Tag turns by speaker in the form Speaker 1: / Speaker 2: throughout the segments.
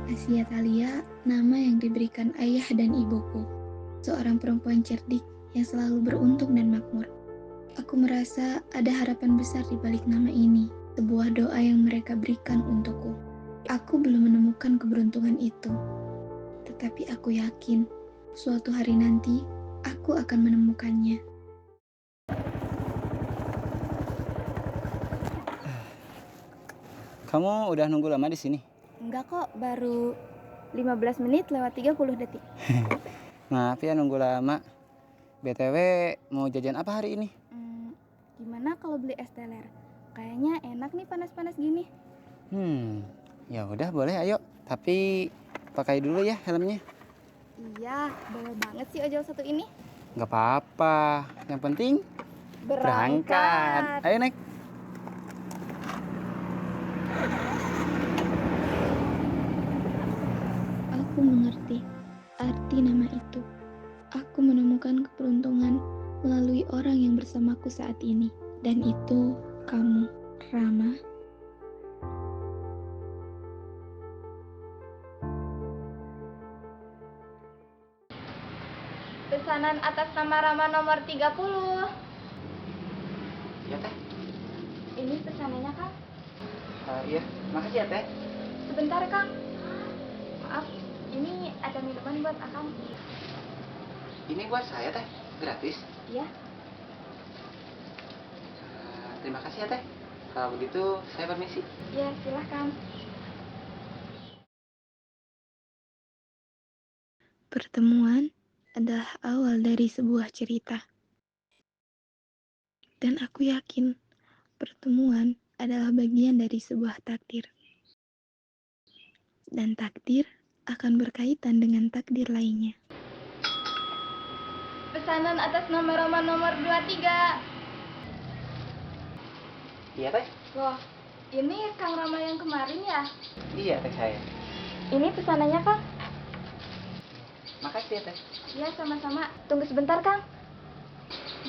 Speaker 1: Asia Thalia, nama yang diberikan ayah dan ibuku. Seorang perempuan cerdik yang selalu beruntung dan makmur. Aku merasa ada harapan besar di balik nama ini, sebuah doa yang mereka berikan untukku. Aku belum menemukan keberuntungan itu, tetapi aku yakin suatu hari nanti aku akan menemukannya.
Speaker 2: Kamu udah nunggu lama di sini?
Speaker 3: Enggak kok, baru 15 menit lewat 30 detik.
Speaker 2: Maaf ya nunggu lama. BTW mau jajan apa hari ini?
Speaker 3: Gimana kalau beli es teler? Kayaknya enak nih panas-panas gini.
Speaker 2: Ya udah boleh ayo. Tapi pakai dulu ya helmnya.
Speaker 3: Iya, boleh banget sih ojol satu ini.
Speaker 2: Gak apa-apa. Yang penting berangkat. Ayo naik.
Speaker 1: Aku mengerti arti nama itu. Aku menemukan keberuntungan melalui orang yang bersamaku saat ini. Dan itu kamu, Rama.
Speaker 3: Pesanan atas nama Rama nomor 30.
Speaker 2: Iya teh.
Speaker 3: Ini pesanannya, Kang.
Speaker 2: Iya, makasih ya teh.
Speaker 3: Sebentar, Kang. Maaf, ini ada minuman buat Akang.
Speaker 2: Ini buat saya teh, gratis.
Speaker 3: Iya.
Speaker 2: Terima kasih ya teh. Kalau begitu saya permisi.
Speaker 3: Iya, silahkan.
Speaker 1: Pertemuan adalah awal dari sebuah cerita. Dan aku yakin pertemuan adalah bagian dari sebuah takdir. Dan takdir akan berkaitan dengan takdir lainnya.
Speaker 3: Pesanan atas nama Rama nomor 23.
Speaker 2: Iya teh.
Speaker 3: Loh, ini Kang Rama yang kemarin ya?
Speaker 2: Iya teh saya.
Speaker 3: Ini pesanannya, Kang.
Speaker 2: Makasih ya teh.
Speaker 3: Iya, sama-sama. Tunggu sebentar, Kang.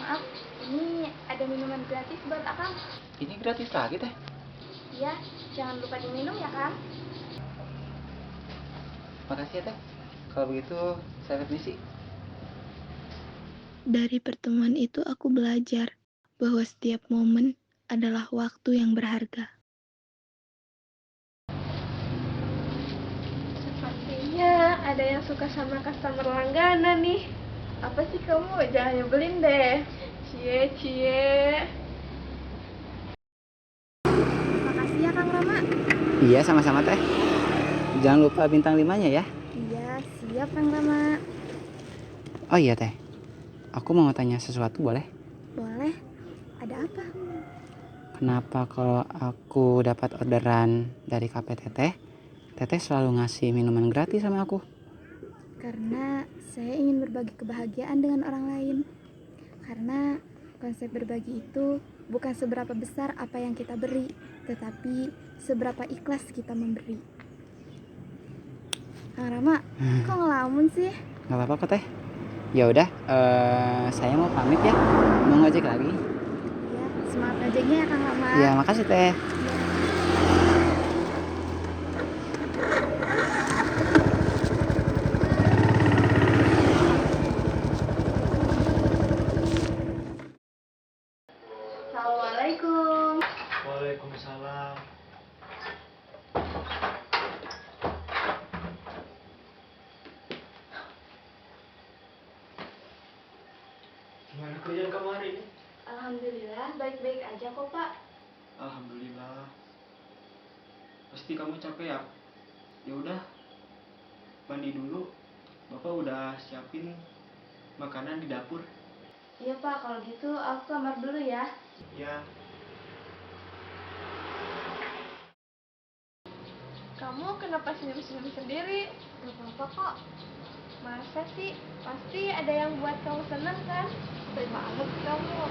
Speaker 3: Maaf, ini ada minuman gratis buat Akang.
Speaker 2: Ini gratis lagi teh.
Speaker 3: Iya, jangan lupa diminum ya, Kang.
Speaker 2: Makasih ya teh. Kalau begitu saya permisi.
Speaker 1: Dari pertemuan itu aku belajar bahwa setiap momen adalah waktu yang berharga.
Speaker 3: Sepertinya ada yang suka sama customer langganan nih. Apa sih kamu? Jangan nyebelin deh. Cie. Makasih ya, Kang Rama.
Speaker 2: Iya sama-sama teh. Jangan lupa bintang 5-nya ya.
Speaker 3: Iya, siap, Kang Rama.
Speaker 2: Oh iya teh. Aku mau tanya sesuatu boleh?
Speaker 3: Boleh. Ada apa?
Speaker 2: Kenapa kalau aku dapat orderan dari kafe Teteh selalu ngasih minuman gratis sama aku?
Speaker 3: Karena saya ingin berbagi kebahagiaan dengan orang lain. Karena konsep berbagi itu bukan seberapa besar apa yang kita beri, tetapi seberapa ikhlas kita memberi. Kang Rama, kok ngelamun sih?
Speaker 2: Gak apa-apa kok teh. Ya udah, saya mau pamit ya. Mau ngojek lagi.
Speaker 3: Ya, semangat ngajeknya ya, Kang Rama.
Speaker 2: Ya makasih teh.
Speaker 3: Assalamualaikum.
Speaker 4: Waalaikumsalam. Gimana kerjaan kamu hari ini?
Speaker 3: Alhamdulillah, baik-baik aja kok, Pak.
Speaker 4: Alhamdulillah. Pasti kamu capek ya? Ya udah, mandi dulu. Bapak udah siapin makanan di dapur.
Speaker 3: Iya, Pak, kalau gitu aku kamar dulu ya.
Speaker 4: Ya,
Speaker 3: Kamu kenapa senyum-senyum sendiri? Gak apa-apa kok. Masa sih? Pasti ada yang buat kamu senang kan? Baik banget kamu.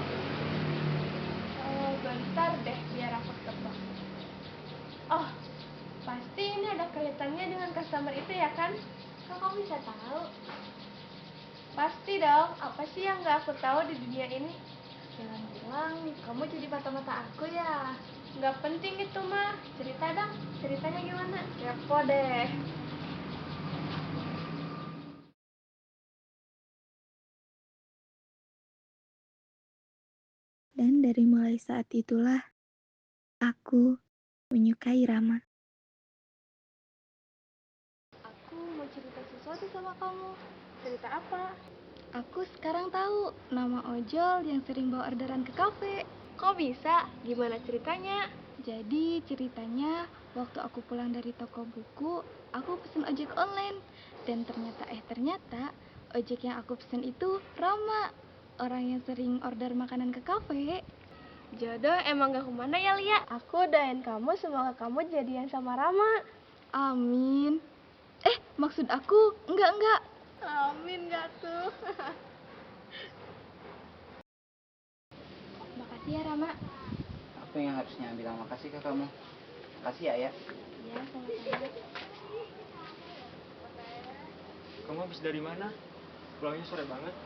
Speaker 3: Bentar deh biar aku tebak. Oh, pasti ini ada kaitannya dengan customer itu ya kan? Kok kamu bisa tahu? Pasti dong, apa sih yang gak aku tahu di dunia ini? Jangan bilang kamu jadi mata-mata aku ya. Nggak penting itu mah, cerita dong, ceritanya gimana? Kepo deh.
Speaker 1: dari mulai saat itulah aku menyukai Rama.
Speaker 3: Aku mau cerita sesuatu sama kamu. Cerita apa?
Speaker 1: Aku sekarang tahu nama ojol yang sering bawa orderan ke kafe.
Speaker 3: Kok bisa? Gimana ceritanya?
Speaker 1: Jadi ceritanya waktu aku pulang dari toko buku, aku pesen ojek online. Dan ternyata ojek yang aku pesen itu Rama, orang yang sering order makanan ke kafe.
Speaker 3: Jodoh emang gak kemana ya, Lia? Aku doain kamu semoga kamu jadian sama Rama.
Speaker 1: Amin. Maksud aku enggak.
Speaker 3: Amin gak tuh?
Speaker 1: Makasih ya Rama.
Speaker 2: Aku yang harusnya bilang makasih ke kamu. Makasih ya, ya.
Speaker 1: Iya, sama-sama.
Speaker 4: Kamu habis dari mana? Pulangnya sore banget.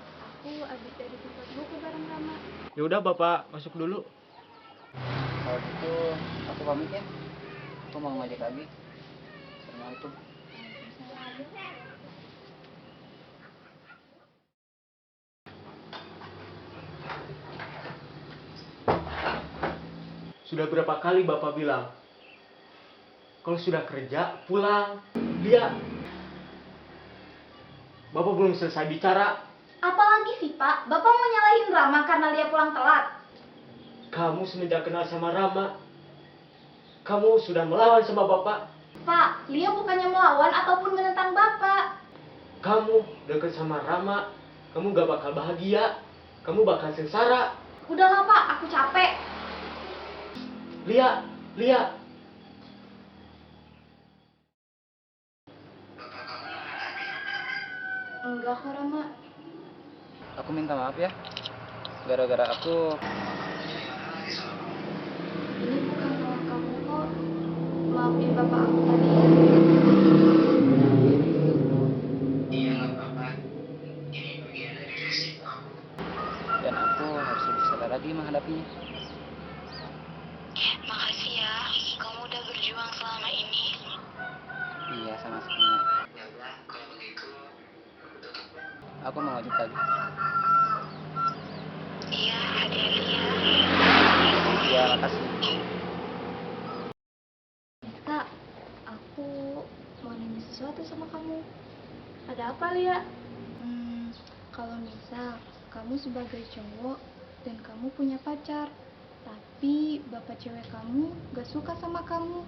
Speaker 1: Aku habis dari tempat buku bareng Rama.
Speaker 4: Ya udah Bapak masuk dulu.
Speaker 2: Kalau gitu, aku pamit ya. Aku mau ngajak lagi. Assalamualaikum.
Speaker 4: Sudah berapa kali Bapak bilang, kalau sudah kerja, pulang. Lihat, Bapak belum selesai bicara.
Speaker 1: Apalagi sih Pak, Bapak mau nyalahin Rama karena dia pulang telat.
Speaker 4: Kamu semenjak kenal sama Rama, kamu sudah melawan sama Bapak.
Speaker 1: Pak, Lia bukannya melawan ataupun menentang Bapak.
Speaker 4: Kamu dekat sama Rama, kamu gak bakal bahagia. Kamu bakal sengsara.
Speaker 1: Udahlah Pak, aku capek.
Speaker 4: Lihat.
Speaker 1: Enggak kok Rama.
Speaker 2: Aku minta maaf ya. Gara-gara aku
Speaker 1: Ini bukan salah kamu kok. Maafin Bapak aku tadi ya.
Speaker 2: dan aku harus lebih sabar lagi menghadapinya.
Speaker 5: Makasih ya, kamu udah berjuang selama ini.
Speaker 2: Iya, sama-sama.
Speaker 5: Ya udah, kalau begitu
Speaker 2: Aku mau ngajak lagi.
Speaker 5: iya, hati-hati ya.
Speaker 2: Iya, makasih.
Speaker 1: Kak, aku mau nanya sesuatu sama kamu.
Speaker 3: Ada apa, Lia?
Speaker 1: Kalau misal kamu sebagai cowok dan kamu punya pacar, tapi bapak cewek kamu gak suka sama kamu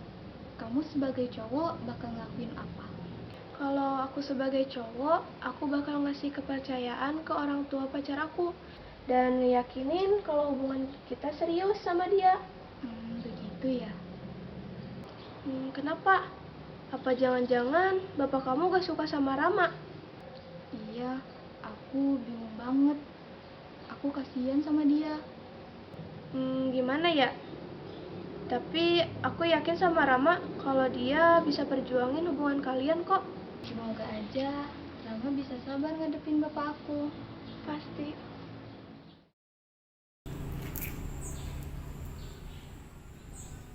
Speaker 1: sebagai cowok bakal ngelakuin apa?
Speaker 3: Kalau aku sebagai cowok, aku bakal ngasih kepercayaan ke orang tua pacar aku dan yakinin kalau hubungan kita serius sama dia.
Speaker 1: Begitu ya.
Speaker 3: Kenapa? Apa jangan-jangan bapak kamu gak suka sama Rama?
Speaker 1: Iya, aku bingung banget. Aku kasihan sama dia.
Speaker 3: Gimana ya? Tapi aku yakin sama Rama kalau dia bisa perjuangin hubungan kalian kok.
Speaker 1: Semoga aja Rama bisa sabar ngadepin bapak aku.
Speaker 3: Pasti.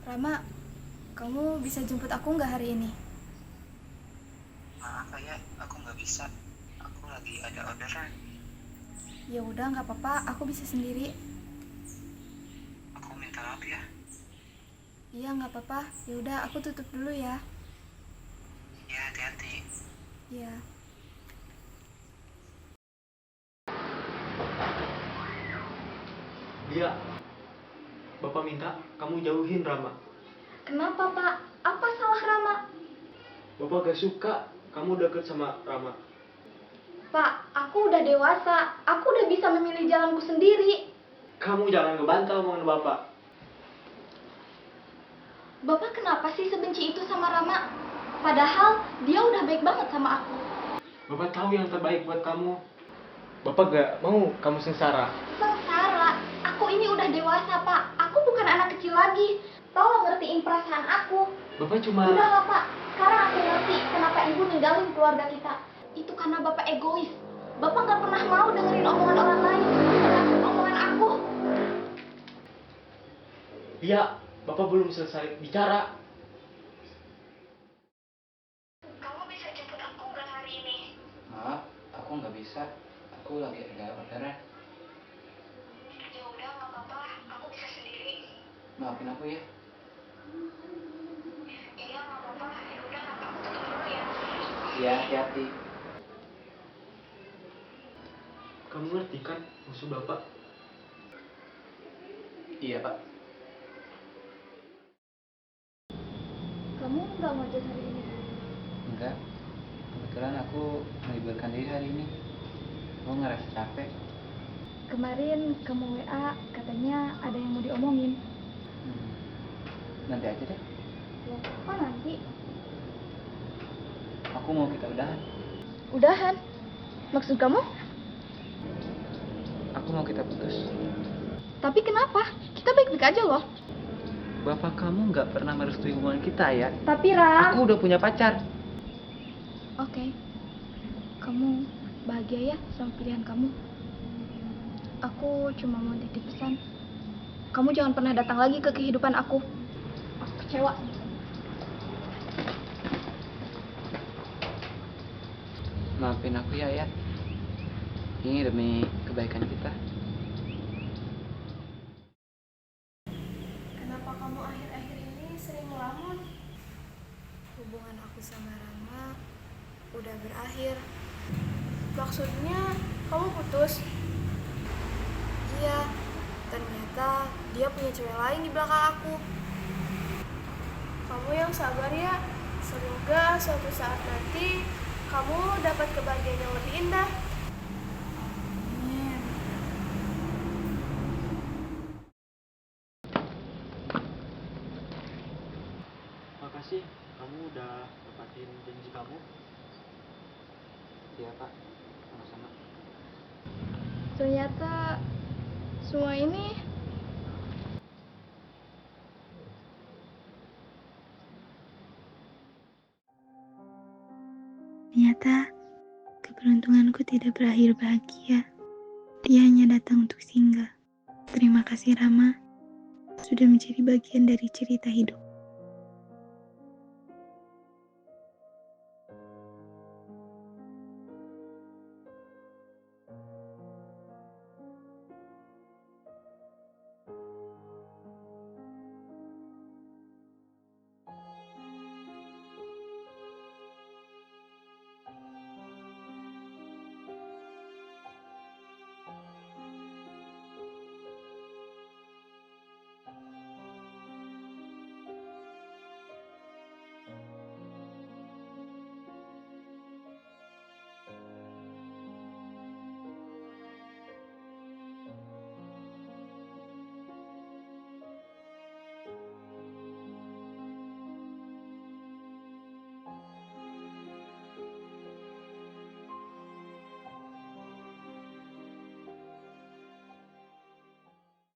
Speaker 1: Rama, kamu bisa jemput aku nggak hari ini?
Speaker 5: Maaf ya, aku nggak bisa. Aku lagi ada orderan.
Speaker 1: Ya udah, nggak apa-apa, aku bisa sendiri.
Speaker 5: Aku minta maaf ya.
Speaker 1: Iya, nggak apa-apa. Ya udah, aku tutup dulu ya.
Speaker 5: Ya, hati-hati.
Speaker 1: Ya.
Speaker 4: Dia, Bapak minta kamu jauhin Rama.
Speaker 1: Kenapa, Pak? Apa salah Rama?
Speaker 4: Bapak gak suka kamu deket sama Rama.
Speaker 1: Pak, aku udah dewasa. Aku udah bisa memilih jalanku sendiri.
Speaker 4: Kamu jangan ngebantah omongan Bapak.
Speaker 1: Bapak kenapa sih sebenci itu sama Rama? Padahal dia udah baik banget sama aku.
Speaker 4: Bapak tahu yang terbaik buat kamu. Bapak gak mau kamu sengsara.
Speaker 1: Sengsara, aku ini udah dewasa, Pak. Aku bukan anak kecil lagi. Tolong ngertiin perasaan aku.
Speaker 4: Bapak cuma...
Speaker 1: Udahlah, Pak. Sekarang aku ngerti kenapa ibu ninggalin keluarga kita. Itu karena Bapak egois. Bapak gak pernah mau dengerin omongan orang lain, termasuk omongan aku.
Speaker 4: Iya, Bapak belum selesai bicara.
Speaker 5: Kamu bisa jemput aku nggak hari ini?
Speaker 2: Maaf, aku nggak bisa. Aku lagi ada orderan.
Speaker 5: Ya udah, nggak apa-apa. Aku bisa
Speaker 2: Maafin aku ya.
Speaker 5: Iya, nggak apa-apa. Ya udah, kakak aku pergi dulu ya.
Speaker 2: Iya, hati-hati.
Speaker 4: Kamu ngerti kan maksud Bapak?
Speaker 2: Iya, Pak.
Speaker 3: Kamu nggak ngojek hari ini?
Speaker 2: Enggak. Kebetulan aku meliburkan diri hari ini. Aku ngerasa capek.
Speaker 3: Kemarin kamu WA katanya ada yang mau diomongin.
Speaker 2: Hmm, Nanti aja deh.
Speaker 3: Loh, kok nanti?
Speaker 2: Aku mau kita udahan.
Speaker 3: Udahan? Maksud kamu?
Speaker 2: Aku mau kita putus.
Speaker 3: Tapi kenapa? Kita baik-baik aja loh.
Speaker 4: Bapak kamu nggak pernah merestui hubungan kita ya?
Speaker 3: Tapi Ram.
Speaker 4: Aku udah punya pacar.
Speaker 1: Oke, kamu bahagia ya sama pilihan kamu. Aku cuma mau titip pesan. Kamu jangan pernah datang lagi ke kehidupan aku. Aku kecewa.
Speaker 2: Maafin aku ya, Ayat. Ini demi kebaikan kita.
Speaker 3: Kenapa kamu akhir-akhir ini sering melamun?
Speaker 1: Hubungan aku sama Rama udah berakhir.
Speaker 3: Maksudnya kamu putus?
Speaker 1: Iya, ternyata dia punya cewek lain di belakang aku.
Speaker 3: Kamu yang sabar ya. Semoga suatu saat nanti kamu dapat kebahagiaan yang lebih indah.
Speaker 1: Amin.
Speaker 4: Makasih, kamu udah tepatin janji kamu.
Speaker 2: Iya, Pak. Sama-sama.
Speaker 3: Ternyata semua ini
Speaker 1: Ternyata keberuntunganku tidak berakhir bahagia. Dia hanya datang untuk singgah. Terima kasih Rama, sudah menjadi bagian dari cerita hidup.